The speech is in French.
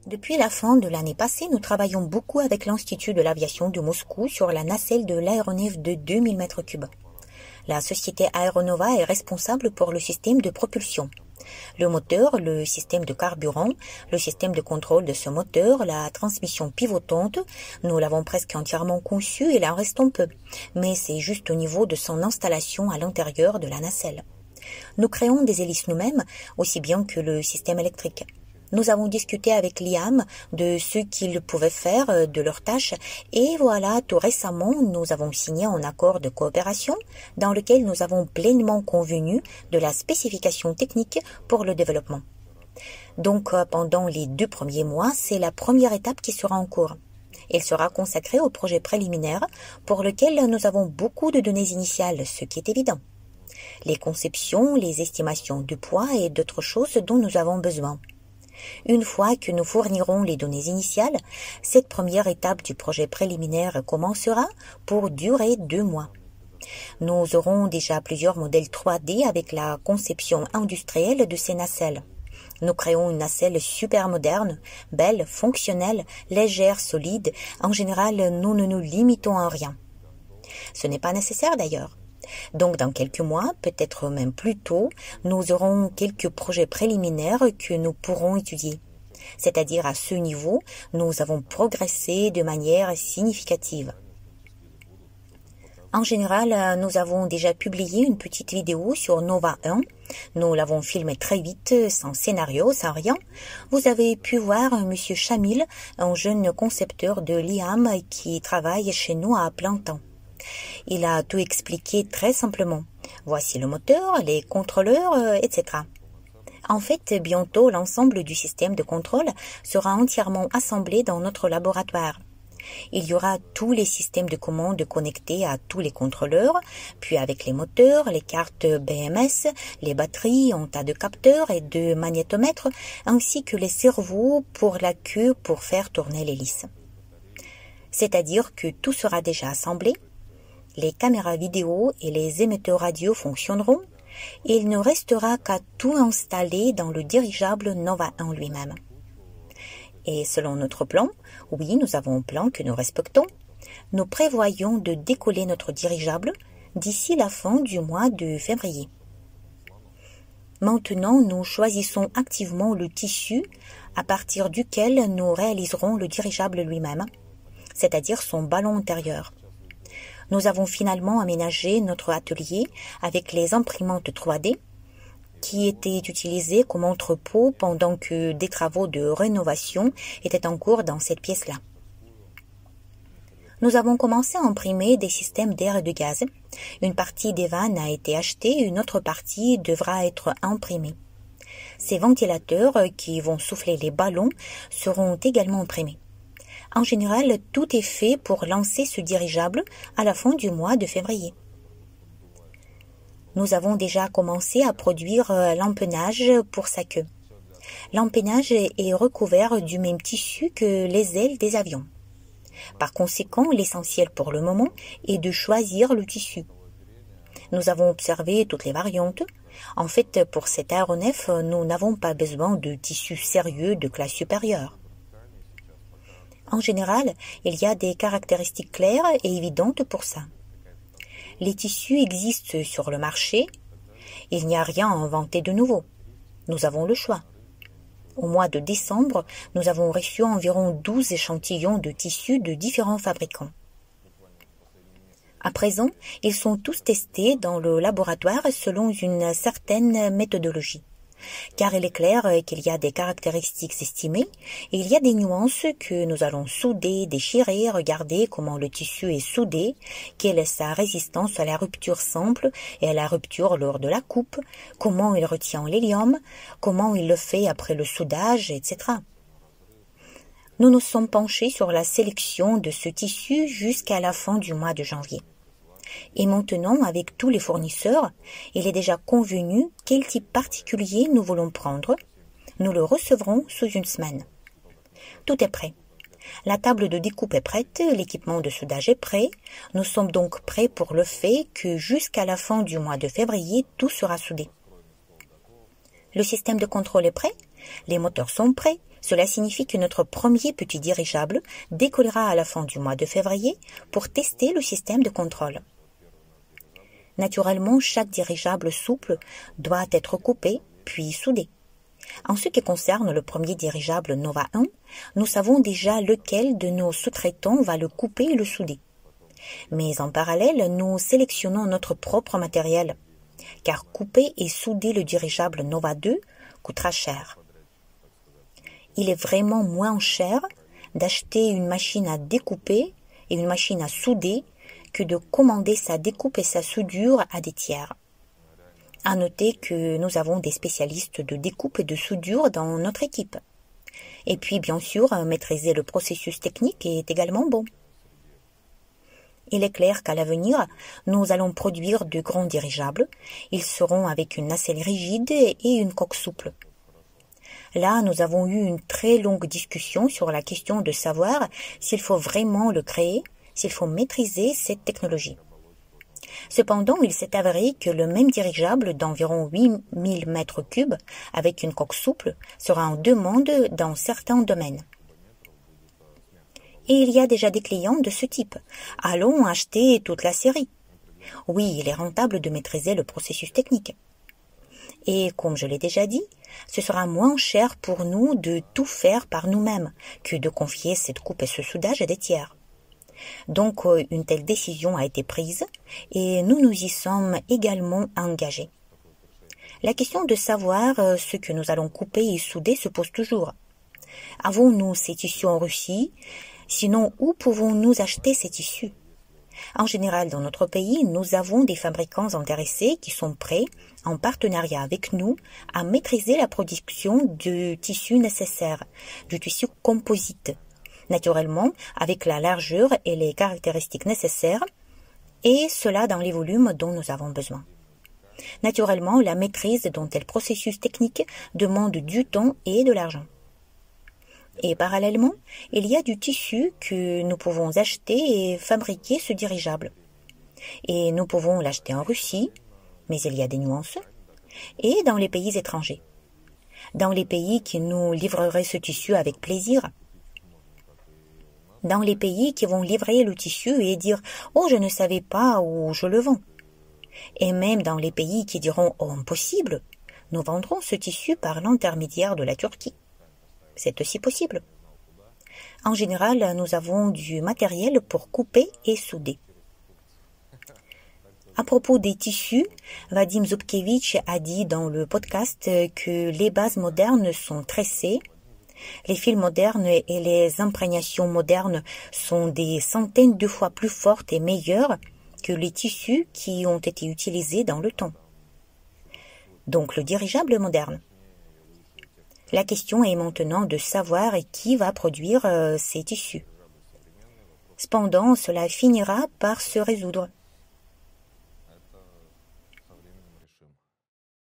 Depuis la fin de l'année passée, nous travaillons beaucoup avec l'Institut de l'aviation de Moscou sur la nacelle de l'aéronef de 2000 m3. La société Aeronova est responsable pour le système de propulsion. Le moteur, le système de carburant, le système de contrôle de ce moteur, la transmission pivotante, nous l'avons presque entièrement conçu et il en reste un peu. Mais c'est juste au niveau de son installation à l'intérieur de la nacelle. Nous créons des hélices nous-mêmes, aussi bien que le système électrique. Nous avons discuté avec l'IAM de ce qu'ils pouvaient faire de leurs tâches et voilà, tout récemment, nous avons signé un accord de coopération dans lequel nous avons pleinement convenu de la spécification technique pour le développement. Donc, pendant les 2 premiers mois, c'est la première étape qui sera en cours. Elle sera consacrée au projet préliminaire pour lequel nous avons beaucoup de données initiales, ce qui est évident. Les conceptions, les estimations du poids et d'autres choses dont nous avons besoin. Une fois que nous fournirons les données initiales, cette première étape du projet préliminaire commencera pour durer 2 mois. Nous aurons déjà plusieurs modèles 3D avec la conception industrielle de ces nacelles. Nous créons une nacelle super moderne, belle, fonctionnelle, légère, solide. En général, nous ne nous limitons à rien. Ce n'est pas nécessaire d'ailleurs. Donc, dans quelques mois, peut-être même plus tôt, nous aurons quelques projets préliminaires que nous pourrons étudier. C'est-à-dire à ce niveau, nous avons progressé de manière significative. En général, nous avons déjà publié une petite vidéo sur Nova 1. Nous l'avons filmée très vite, sans scénario, sans rien. Vous avez pu voir M. Chamil, un jeune concepteur de l'IAM qui travaille chez nous à plein temps. Il a tout expliqué très simplement. Voici le moteur, les contrôleurs, etc. En fait, bientôt, l'ensemble du système de contrôle sera entièrement assemblé dans notre laboratoire. Il y aura tous les systèmes de commande connectés à tous les contrôleurs, puis avec les moteurs, les cartes BMS, les batteries, un tas de capteurs et de magnétomètres, ainsi que les cerveaux pour la queue pour faire tourner l'hélice. C'est-à-dire que tout sera déjà assemblé. Les caméras vidéo et les émetteurs radio fonctionneront et il ne restera qu'à tout installer dans le dirigeable Nova 1 lui-même. Et selon notre plan, oui, nous avons un plan que nous respectons, nous prévoyons de décoller notre dirigeable d'ici la fin du mois de février. Maintenant, nous choisissons activement le tissu à partir duquel nous réaliserons le dirigeable lui-même, c'est-à-dire son ballon intérieur. Nous avons finalement aménagé notre atelier avec les imprimantes 3D qui étaient utilisées comme entrepôt pendant que des travaux de rénovation étaient en cours dans cette pièce-là. Nous avons commencé à imprimer des systèmes d'air et de gaz. Une partie des vannes a été achetée, une autre partie devra être imprimée. Ces ventilateurs qui vont souffler les ballons seront également imprimés. En général, tout est fait pour lancer ce dirigeable à la fin du mois de février. Nous avons déjà commencé à produire l'empennage pour sa queue. L'empennage est recouvert du même tissu que les ailes des avions. Par conséquent, l'essentiel pour le moment est de choisir le tissu. Nous avons observé toutes les variantes. En fait, pour cet aéronef, nous n'avons pas besoin de tissu sérieux de classe supérieure. En général, il y a des caractéristiques claires et évidentes pour ça. Les tissus existent sur le marché. Il n'y a rien à inventer de nouveau. Nous avons le choix. Au mois de décembre, nous avons reçu environ 12 échantillons de tissus de différents fabricants. À présent, ils sont tous testés dans le laboratoire selon une certaine méthodologie. Car il est clair qu'il y a des caractéristiques estimées et il y a des nuances que nous allons souder, déchirer, regarder comment le tissu est soudé, quelle est sa résistance à la rupture simple et à la rupture lors de la coupe, comment il retient l'hélium, comment il le fait après le soudage, etc. Nous nous sommes penchés sur la sélection de ce tissu jusqu'à la fin du mois de janvier. Et maintenant, avec tous les fournisseurs, il est déjà convenu quel type particulier nous voulons prendre. Nous le recevrons sous une semaine. Tout est prêt. La table de découpe est prête, l'équipement de soudage est prêt. Nous sommes donc prêts pour le fait que jusqu'à la fin du mois de février, tout sera soudé. Le système de contrôle est prêt, les moteurs sont prêts, Cela signifie que notre premier petit dirigeable décollera à la fin du mois de février pour tester le système de contrôle. Naturellement, chaque dirigeable souple doit être coupé puis soudé. En ce qui concerne le premier dirigeable Nova 1, nous savons déjà lequel de nos sous-traitants va le couper et le souder. Mais en parallèle, nous sélectionnons notre propre matériel, car couper et souder le dirigeable Nova 2 coûtera cher. Il est vraiment moins cher d'acheter une machine à découper et une machine à souder que de commander sa découpe et sa soudure à des tiers. À noter que nous avons des spécialistes de découpe et de soudure dans notre équipe. Et puis, bien sûr, maîtriser le processus technique est également bon. Il est clair qu'à l'avenir, nous allons produire de grands dirigeables. Ils seront avec une nacelle rigide et une coque souple. Là, nous avons eu une très longue discussion sur la question de savoir s'il faut vraiment le créer, s'il faut maîtriser cette technologie. Cependant, il s'est avéré que le même dirigeable d'environ 8000 mètres cubes avec une coque souple sera en demande dans certains domaines. Et il y a déjà des clients de ce type. Allons acheter toute la série. Oui, il est rentable de maîtriser le processus technique. Et comme je l'ai déjà dit, ce sera moins cher pour nous de tout faire par nous-mêmes que de confier cette coupe et ce soudage à des tiers. Donc, une telle décision a été prise et nous nous y sommes également engagés. La question de savoir ce que nous allons couper et souder se pose toujours. Avons-nous ces tissus en Russie? Sinon, où pouvons-nous acheter ces tissus? En général, dans notre pays, nous avons des fabricants intéressés qui sont prêts, en partenariat avec nous, à maîtriser la production du tissu nécessaire, du tissu composite, naturellement avec la largeur et les caractéristiques nécessaires, et cela dans les volumes dont nous avons besoin. Naturellement, la maîtrise d'un tel processus technique demande du temps et de l'argent. Et parallèlement, il y a du tissu que nous pouvons acheter et fabriquer ce dirigeable. Et nous pouvons l'acheter en Russie, mais il y a des nuances, et dans les pays étrangers. Dans les pays qui nous livreraient ce tissu avec plaisir. Dans les pays qui vont livrer le tissu et dire « Oh, je ne savais pas où je le vends ». Et même dans les pays qui diront « Oh, impossible », nous vendrons ce tissu par l'intermédiaire de la Turquie. C'est aussi possible. En général, nous avons du matériel pour couper et souder. À propos des tissus, Vadim Zubkevich a dit dans le podcast que les bases modernes sont tressées, les fils modernes et les imprégnations modernes sont des centaines de fois plus fortes et meilleures que les tissus qui ont été utilisés dans le temps. Donc le dirigeable moderne. La question est maintenant de savoir qui va produire ces tissus. Cependant, cela finira par se résoudre.